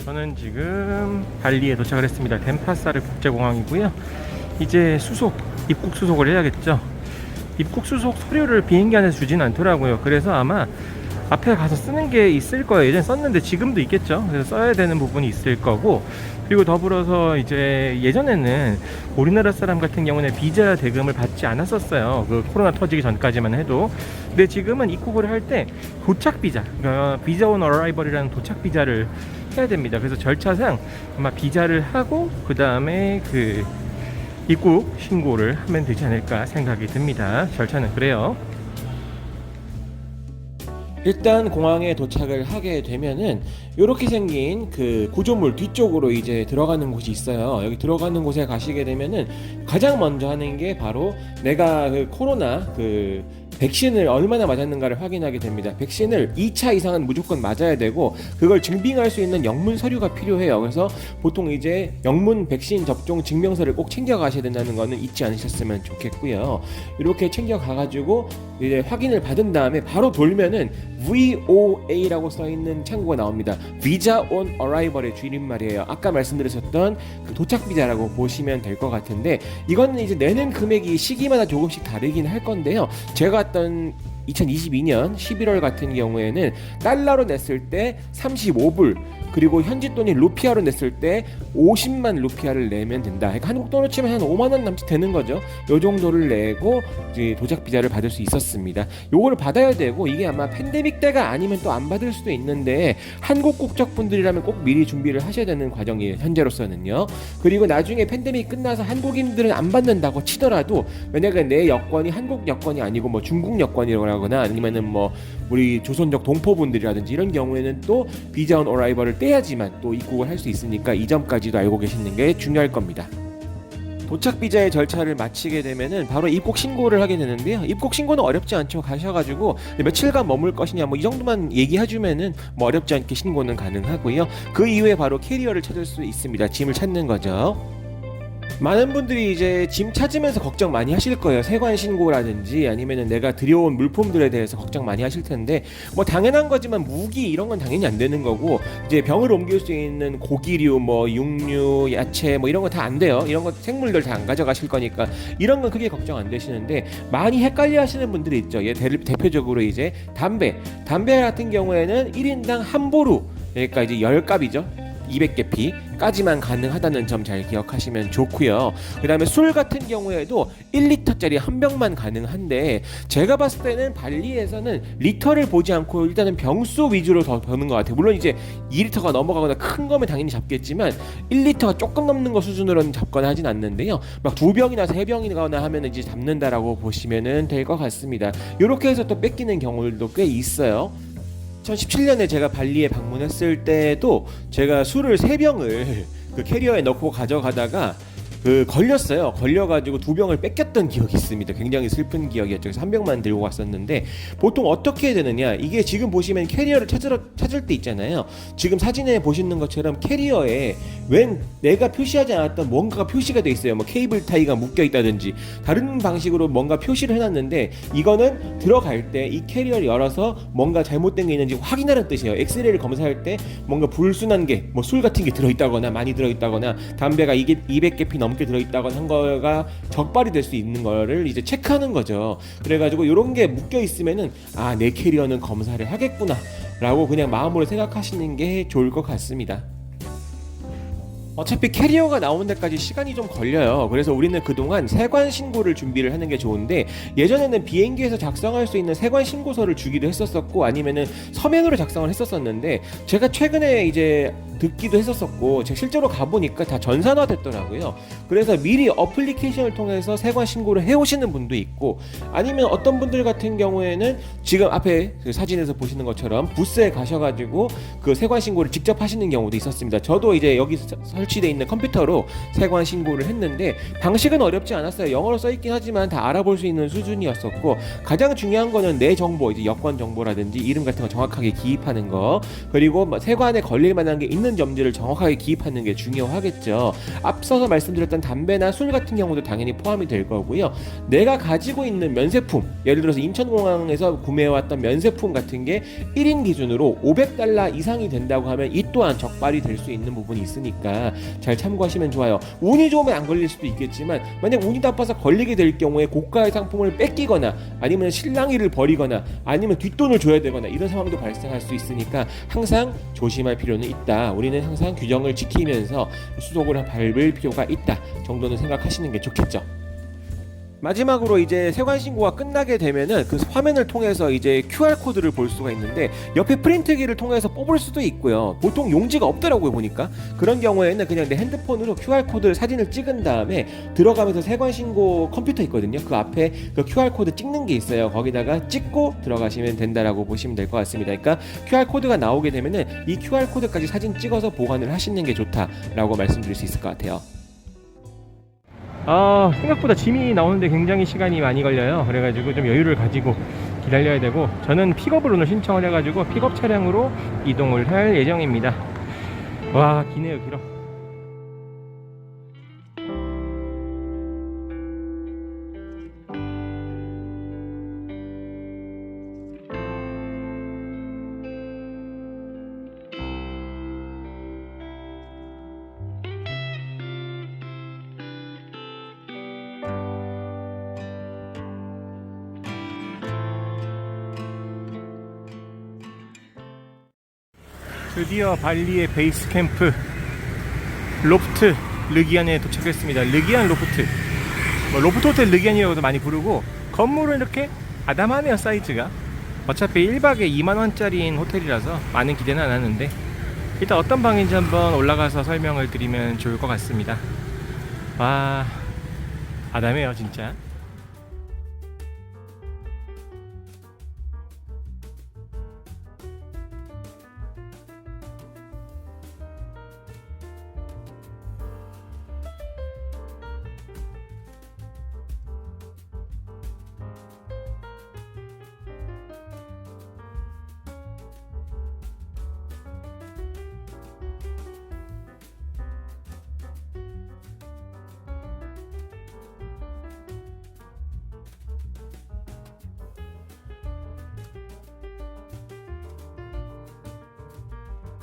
저는 지금 발리에 도착을 했습니다. 덴파사르 국제공항이고요. 이제 입국 수속을 해야겠죠. 입국 수속 서류를 비행기 안에서 주진 않더라고요. 그래서 아마 앞에 가서 쓰는 게 있을 거예요. 예전에 썼는데 지금도 있겠죠. 그래서 써야 되는 부분이 있을 거고, 그리고 더불어서 이제 예전에는 우리나라 사람 같은 경우는 비자 대금을 받지 않았었어요. 그 코로나 터지기 전까지만 해도. 근데 지금은 입국을 할 때 도착 비자, 그러니까 비자 온 어라이벌이라는 도착 비자를 해야 됩니다. 그래서 절차상 아마 비자를 하고 그 다음에 그 입국 신고를 하면 되지 않을까 생각이 듭니다. 절차는 그래요. 일단 공항에 도착을 하게 되면은 이렇게 생긴 그 구조물 뒤쪽으로 이제 들어가는 곳이 있어요. 여기 들어가는 곳에 가시게 되면은 가장 먼저 하는 게 바로 내가 그 코로나 그 백신을 얼마나 맞았는가를 확인하게 됩니다. 백신을 2차 이상은 무조건 맞아야 되고, 그걸 증빙할 수 있는 영문 서류가 필요해요. 그래서 보통 이제 영문 백신 접종 증명서를 꼭 챙겨 가셔야 된다는 거는 잊지 않으셨으면 좋겠고요. 이렇게 챙겨 가가지고 이제 확인을 받은 다음에 바로 돌면은 VOA라고 써 있는 창구가 나옵니다. Visa on Arrival의 줄임말이에요. 아까 말씀드렸었던 그 도착 비자라고 보시면 될 것 같은데, 이거는 이제 내는 금액이 시기마다 조금씩 다르긴 할 건데요. 제가 갔던 2022년 11월 같은 경우에는 달러로 냈을 때 35불, 그리고 현지 돈이 루피아로 냈을 때 50만 루피아를 내면 된다. 그러니까 한국 돈으로 치면 한 5만 원 남짓 되는 거죠. 요 정도를 내고 이제 도착 비자를 받을 수 있었습니다. 요거를 받아야 되고, 이게 아마 팬데믹 때가 아니면 또 안 받을 수도 있는데 한국 국적 분들이라면 꼭 미리 준비를 하셔야 되는 과정이에요, 현재로서는요. 그리고 나중에 팬데믹 끝나서 한국인들은 안 받는다고 치더라도, 만약에 내 여권이 한국 여권이 아니고 뭐 중국 여권이라거나 아니면은 뭐 우리 조선족 동포분들이라든지 이런 경우에는 또 비자 온 어라이벌을 떼야지만 또 입국을 할 수 있으니까 이 점까지도 알고 계시는 게 중요할 겁니다. 도착 비자의 절차를 마치게 되면은 바로 입국 신고를 하게 되는데요. 입국 신고는 어렵지 않죠. 가셔가지고 며칠간 머물 것이냐 뭐 이 정도만 얘기해주면은 뭐 어렵지 않게 신고는 가능하고요. 그 이후에 바로 캐리어를 찾을 수 있습니다. 짐을 찾는 거죠. 많은 분들이 이제 짐 찾으면서 걱정 많이 하실 거예요. 세관 신고라든지 아니면은 내가 들여온 물품들에 대해서 걱정 많이 하실 텐데, 뭐 당연한 거지만 무기 이런 건 당연히 안 되는 거고, 이제 병을 옮길 수 있는 고기류, 뭐 육류, 야채 뭐 이런 거 다 안 돼요. 이런 거 생물들 다 안 가져가실 거니까 이런 건 크게 걱정 안 되시는데, 많이 헷갈려 하시는 분들이 있죠. 대표적으로 이제 담배 같은 경우에는 1인당 한 보루, 그러니까 이제 10갑이죠. 200개피까지만 가능하다는 점 잘 기억하시면 좋고요. 그 다음에 술 같은 경우에도 1리터짜리 한 병만 가능한데, 제가 봤을 때는 발리에서는 리터를 보지 않고 일단은 병수 위주로 더 버는 것 같아요. 물론 이제 2리터가 넘어가거나 큰 거면 당연히 잡겠지만 1리터가 조금 넘는 거 수준으로는 잡거나 하진 않는데요. 막 2병이나 3병이나 하면 이제 잡는다라고 보시면 될 것 같습니다. 이렇게 해서 또 뺏기는 경우들도 꽤 있어요. 2017년에 제가 발리에 방문했을 때도 제가 술을 3병을 그 캐리어에 넣고 가져가다가 걸렸어요. 걸려가지고 2병을 뺏겼던 기억이 있습니다. 굉장히 슬픈 기억이었죠. 그래서 1병만 들고 갔었는데, 보통 어떻게 되느냐, 이게 지금 보시면 캐리어를 찾을 때 있잖아요. 지금 사진에 보시는 것처럼 캐리어에 웬 내가 표시하지 않았던 뭔가가 표시가 돼 있어요. 뭐 케이블 타이가 묶여 있다든지 다른 방식으로 뭔가 표시를 해놨는데, 이거는 들어갈 때 이 캐리어를 열어서 뭔가 잘못된 게 있는지 확인하는 뜻이에요. 엑스레이를 검사할 때 뭔가 불순한 게, 뭐 술 같은 게 들어있다거나 많이 들어있다거나 담배가 이게 200개피 넘게 들어있다거나 한 거가 적발이 될 수 있는 거를 이제 체크하는 거죠. 그래가지고 이런 게 묶여 있으면은 내 캐리어는 검사를 하겠구나 라고 그냥 마음으로 생각하시는 게 좋을 것 같습니다. 어차피 캐리어가 나오는 데까지 시간이 좀 걸려요. 그래서 우리는 그동안 세관 신고를 준비를 하는 게 좋은데, 예전에는 비행기에서 작성할 수 있는 세관 신고서를 주기도 했었고, 아니면은 서면으로 작성을 했었었는데, 제가 최근에 이제 듣기도 했었었고, 제가 실제로 가보니까 다 전산화 됐더라고요. 그래서 미리 어플리케이션을 통해서 세관 신고를 해오시는 분도 있고, 아니면 어떤 분들 같은 경우에는 지금 앞에 그 사진에서 보시는 것처럼 부스에 가셔가지고 그 세관 신고를 직접 하시는 경우도 있었습니다. 저도 이제 여기 설치되어 있는 컴퓨터로 세관 신고를 했는데, 방식은 어렵지 않았어요. 영어로 써있긴 하지만 다 알아볼 수 있는 수준이었었고, 가장 중요한 거는 내 정보, 이제 여권 정보라든지 이름 같은 거 정확하게 기입하는 거, 그리고 세관에 걸릴 만한 게 있는 있는 점들을 정확하게 기입하는 게 중요하겠죠. 앞서서 말씀드렸던 담배나 술 같은 경우도 당연히 포함이 될 거고요. 내가 가지고 있는 면세품, 예를 들어서 인천공항에서 구매해왔던 면세품 같은 게 1인 기준으로 $500 이상이 된다고 하면 이 또한 적발이 될 수 있는 부분이 있으니까 잘 참고하시면 좋아요. 운이 좋으면 안 걸릴 수도 있겠지만 만약 운이 나빠서 걸리게 될 경우에 고가의 상품을 뺏기거나 아니면 실랑이를 벌이거나 아니면 뒷돈을 줘야 되거나 이런 상황도 발생할 수 있으니까 항상 조심할 필요는 있다. 우리는 항상 규정을 지키면서 수속을 밟을 필요가 있다 정도는 생각하시는 게 좋겠죠. 마지막으로 이제 세관 신고가 끝나게 되면은 그 화면을 통해서 이제 QR 코드를 볼 수가 있는데 옆에 프린트기를 통해서 뽑을 수도 있고요. 보통 용지가 없더라고요 보니까. 그런 경우에는 그냥 내 핸드폰으로 QR 코드를 사진을 찍은 다음에 들어가면서 세관 신고 컴퓨터 있거든요. 그 앞에 그 QR 코드 찍는 게 있어요. 거기다가 찍고 들어가시면 된다라고 보시면 될 것 같습니다. 그러니까 QR 코드가 나오게 되면은 이 QR 코드까지 사진 찍어서 보관을 하시는 게 좋다라고 말씀드릴 수 있을 것 같아요. 생각보다 짐이 나오는데 굉장히 시간이 많이 걸려요. 그래가지고 좀 여유를 가지고 기다려야 되고, 저는 픽업을 오늘 신청을 해가지고 픽업 차량으로 이동을 할 예정입니다. 와, 기네요, 길어. 드디어 발리의 베이스 캠프 로프트 르기안에 도착했습니다. 르기안 로프트, 로프트 호텔 르기안이라고도 많이 부르고, 건물은 이렇게 아담하네요. 사이즈가 어차피 1박에 2만원짜리인 호텔이라서 많은 기대는 안 하는데, 일단 어떤 방인지 한번 올라가서 설명을 드리면 좋을 것 같습니다. 와, 아담해요 진짜.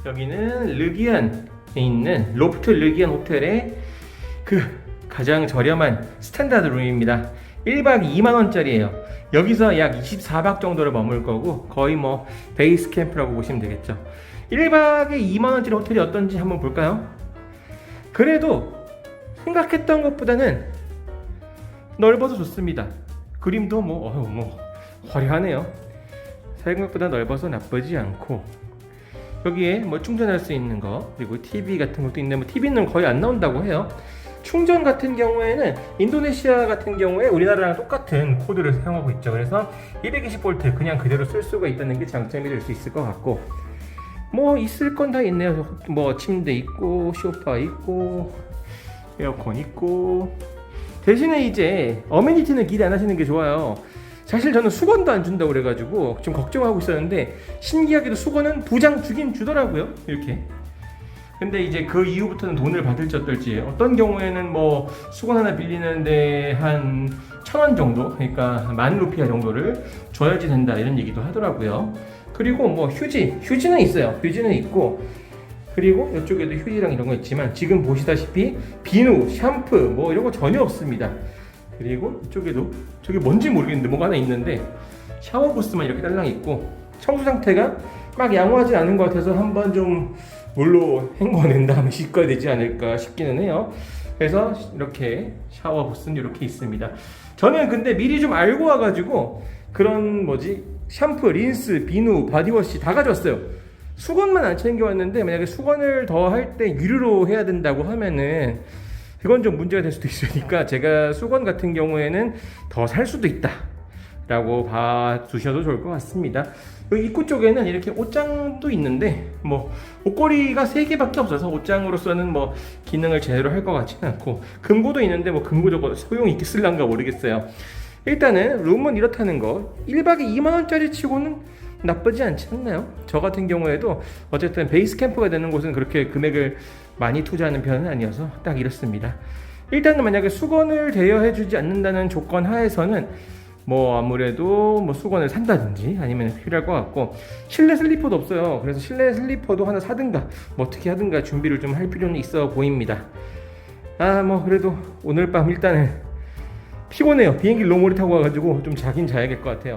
여기는 르기안에 있는 로프트 르기안 호텔의 그 가장 저렴한 스탠다드 룸입니다. 1박 2만원짜리예요 여기서 약 24박 정도를 머물 거고, 거의 뭐 베이스 캠프라고 보시면 되겠죠. 1박에 2만원짜리 호텔이 어떤지 한번 볼까요? 그래도 생각했던 것보다는 넓어서 좋습니다. 그림도 뭐 화려하네요. 생각보다 넓어서 나쁘지 않고, 여기에 뭐 충전할 수 있는 거, 그리고 TV 같은 것도 있는데, TV는 거의 안 나온다고 해요. 충전 같은 경우에는 인도네시아 같은 경우에 우리나라랑 똑같은 코드를 사용하고 있죠. 그래서 220V 그냥 그대로 쓸 수가 있다는 게 장점이 될 수 있을 것 같고, 뭐 있을 건 다 있네요. 뭐 침대 있고, 소파 있고, 에어컨 있고. 대신에 이제 어메니티는 기대 안 하시는 게 좋아요. 사실 저는 수건도 안 준다고 그래가지고 좀 걱정하고 있었는데, 신기하게도 수건은 2장 주긴 주더라고요 이렇게. 근데 이제 그 이후부터는 돈을 받을지 어떨지, 어떤 경우에는 뭐 수건 하나 빌리는데 한 1,000원 정도, 그러니까 10,000루피아 정도를 줘야지 된다 이런 얘기도 하더라고요. 그리고 뭐 휴지는 있어요. 휴지는 있고, 그리고 이쪽에도 휴지랑 이런 거 있지만 지금 보시다시피 비누, 샴푸 뭐 이런 거 전혀 없습니다. 그리고 이쪽에도 저게 뭔지 모르겠는데 뭐가 하나 있는데, 샤워 부스만 이렇게 딸랑 있고, 청소 상태가 막 양호하지 않은 것 같아서 한번 좀 물로 헹궈낸 다음에 씻어야 되지 않을까 싶기는 해요. 그래서 이렇게 샤워 부스는 이렇게 있습니다. 저는 근데 미리 좀 알고 와가지고 그런 샴푸, 린스, 비누, 바디워시 다 가져왔어요. 수건만 안 챙겨왔는데, 만약에 수건을 더 할 때 유료로 해야 된다고 하면은 그건 좀 문제가 될 수도 있으니까, 제가 수건 같은 경우에는 더 살 수도 있다 라고 봐두셔도 좋을 것 같습니다. 여기 입구 쪽에는 이렇게 옷장도 있는데, 뭐 옷걸이가 3개밖에 없어서 옷장으로서는 뭐 기능을 제대로 할 것 같지는 않고, 금고도 있는데 뭐 금고 저거 소용이 있을란가 모르겠어요. 일단은 룸은 이렇다는 거, 1박에 2만원짜리 치고는 나쁘지 않지 않나요? 저 같은 경우에도 어쨌든 베이스 캠프가 되는 곳은 그렇게 금액을 많이 투자하는 편은 아니어서 딱 이렇습니다. 일단은 만약에 수건을 대여해주지 않는다는 조건 하에서는 뭐 아무래도 뭐 수건을 산다든지 아니면 필요할 것 같고, 실내 슬리퍼도 없어요. 그래서 실내 슬리퍼도 하나 사든가 뭐 어떻게 하든가 준비를 좀 할 필요는 있어 보입니다. 뭐 그래도 오늘 밤 일단은 피곤해요. 비행기 너무 오래 타고 와가지고 좀 자긴 자야 될 것 같아요.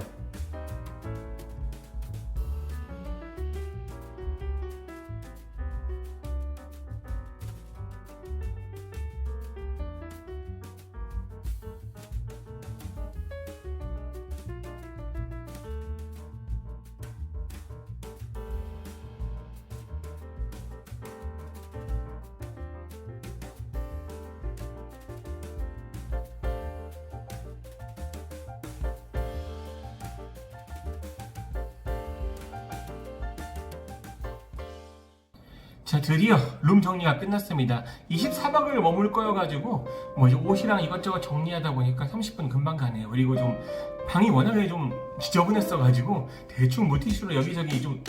자, 드디어 룸 정리가 끝났습니다. 24박을 머물 거여가지고 뭐 이제 옷이랑 이것저것 정리하다 보니까 30분 금방 가네요. 그리고 좀 방이 워낙에 좀 지저분했어가지고 대충 물티슈로 여기저기 좀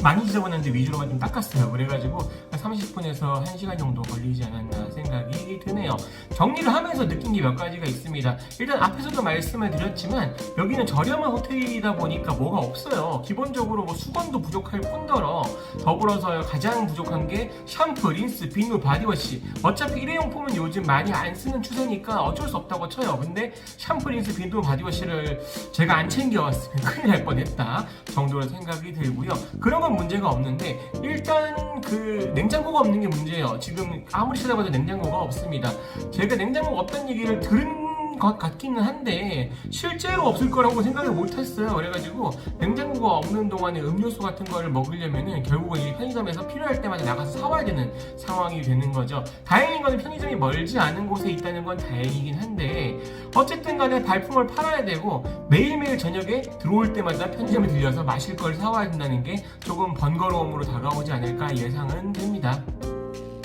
많이 지저분한데 위주로만 좀 닦았어요. 그래가지고 한 30분에서 1시간 정도 걸리지 않았나 생각이 드네요. 정리를 하면서 느낀 게 몇 가지가 있습니다. 일단 앞에서도 말씀을 드렸지만 여기는 저렴한 호텔이다 보니까 뭐가 없어요. 기본적으로 뭐 수건도 부족할 뿐더러 더불어서 가장 부족한 게 샴푸, 린스, 비누, 바디워시. 어차피 일회용품은 요즘 많이 안 쓰는 추세니까 어쩔 수 없다고 쳐요. 근데 샴푸, 린스, 비누, 바디워시를 제가 안 챙겨왔으면 큰일 날 뻔했다 정도로 생각이 들고요. 그런 건 문제가 없는데 일단 그 냉장고가 없는 게 문제예요. 지금 아무리 찾아봐도 냉장고가 없습니다. 제가 냉장고가 없다는 얘기를 들은 것 같기는 한데 실제로 없을 거라고 생각을 못했어요. 그래가지고 냉장고가 없는 동안에 음료수 같은 거를 먹으려면은 결국은 이 편의점에서 필요할 때마다 나가서 사와야 되는 상황이 되는 거죠. 다행인 거는 편의점이 멀지 않은 곳에 있다는 건 다행이긴 한데 어쨌든 간에 발품을 팔아야 되고 매일매일 저녁에 들어올 때마다 편의점에 들려서 마실 걸 사와야 된다는 게 조금 번거로움으로 다가오지 않을까 예상은 됩니다.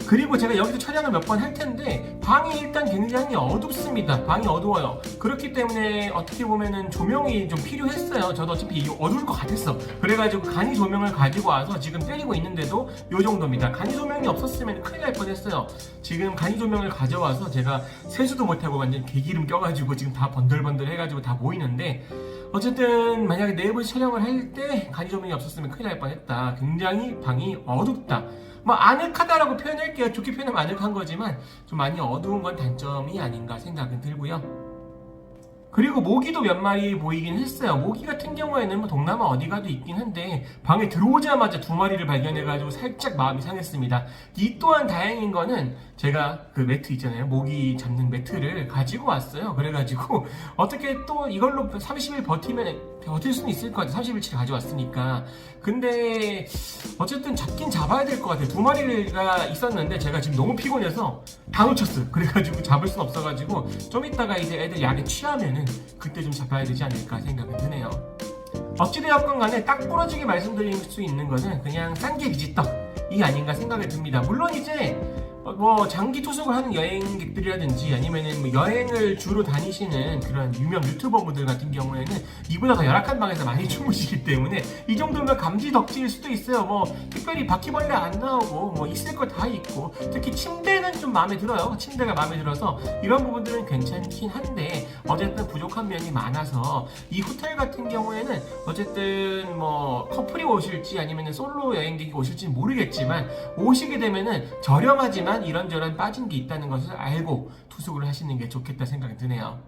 그리고 제가 여기서 촬영을 몇 번 할 텐데 방이 일단 굉장히 어둡습니다. 방이 어두워요. 그렇기 때문에 어떻게 보면은 조명이 좀 필요했어요. 저도 어차피 어두울 것 같았어. 그래가지고 간이 조명을 가지고 와서 지금 때리고 있는데도 요 정도입니다. 간이 조명이 없었으면 큰일 날 뻔했어요. 지금 간이 조명을 가져와서 제가 세수도 못하고 완전 개기름 껴가지고 지금 다 번들번들 해가지고 다 보이는데 어쨌든 만약에 내부 촬영을 할 때 간이 조명이 없었으면 큰일 날 뻔했다. 굉장히 방이 어둡다. 뭐 아늑하다라고 표현할게요. 좋게 표현하면 아늑한 거지만 좀 많이 어두운 건 단점이 아닌가 생각은 들고요. 그리고 모기도 몇 마리 보이긴 했어요. 모기 같은 경우에는 뭐 동남아 어디 가도 있긴 한데 방에 들어오자마자 2마리를 발견해가지고 살짝 마음이 상했습니다. 이 또한 다행인 거는 제가 그 매트 있잖아요. 모기 잡는 매트를 가지고 왔어요. 그래가지고 어떻게 또 이걸로 30일 버틸 수는 있을 것 같아요. 30일치를 가져왔으니까. 근데 어쨌든 잡긴 잡아야 될 것 같아요. 2마리가 있었는데 제가 지금 너무 피곤해서 다 놓쳤어요. 그래가지고 잡을 순 없어가지고 좀 이따가 이제 애들 약에 취하면은 그때 좀 잡아야 되지 않을까 생각이 드네요. 어찌되었건 간에 딱 부러지게 말씀드릴 수 있는 것은 그냥 싼게 비지떡이 아닌가 생각이 듭니다. 물론 이제 뭐 장기 투숙을 하는 여행객들이라든지 아니면은 뭐 여행을 주로 다니시는 그런 유명 유튜버분들 같은 경우에는 이보다 더 열악한 방에서 많이 주무시기 때문에 이 정도면 감지덕지일 수도 있어요. 뭐 특별히 바퀴벌레 안 나오고 뭐 있을 거 다 있고 특히 침대는 좀 마음에 들어요. 침대가 마음에 들어서 이런 부분들은 괜찮긴 한데 어쨌든 부족한 면이 많아서 이 호텔 같은 경우에는 어쨌든 뭐 커플이 오실지 아니면 솔로 여행객이 오실지 모르겠지만 오시게 되면은 저렴하지만 이런저런 빠진 게 있다는 것을 알고 투숙을 하시는 게 좋겠다 생각이 드네요.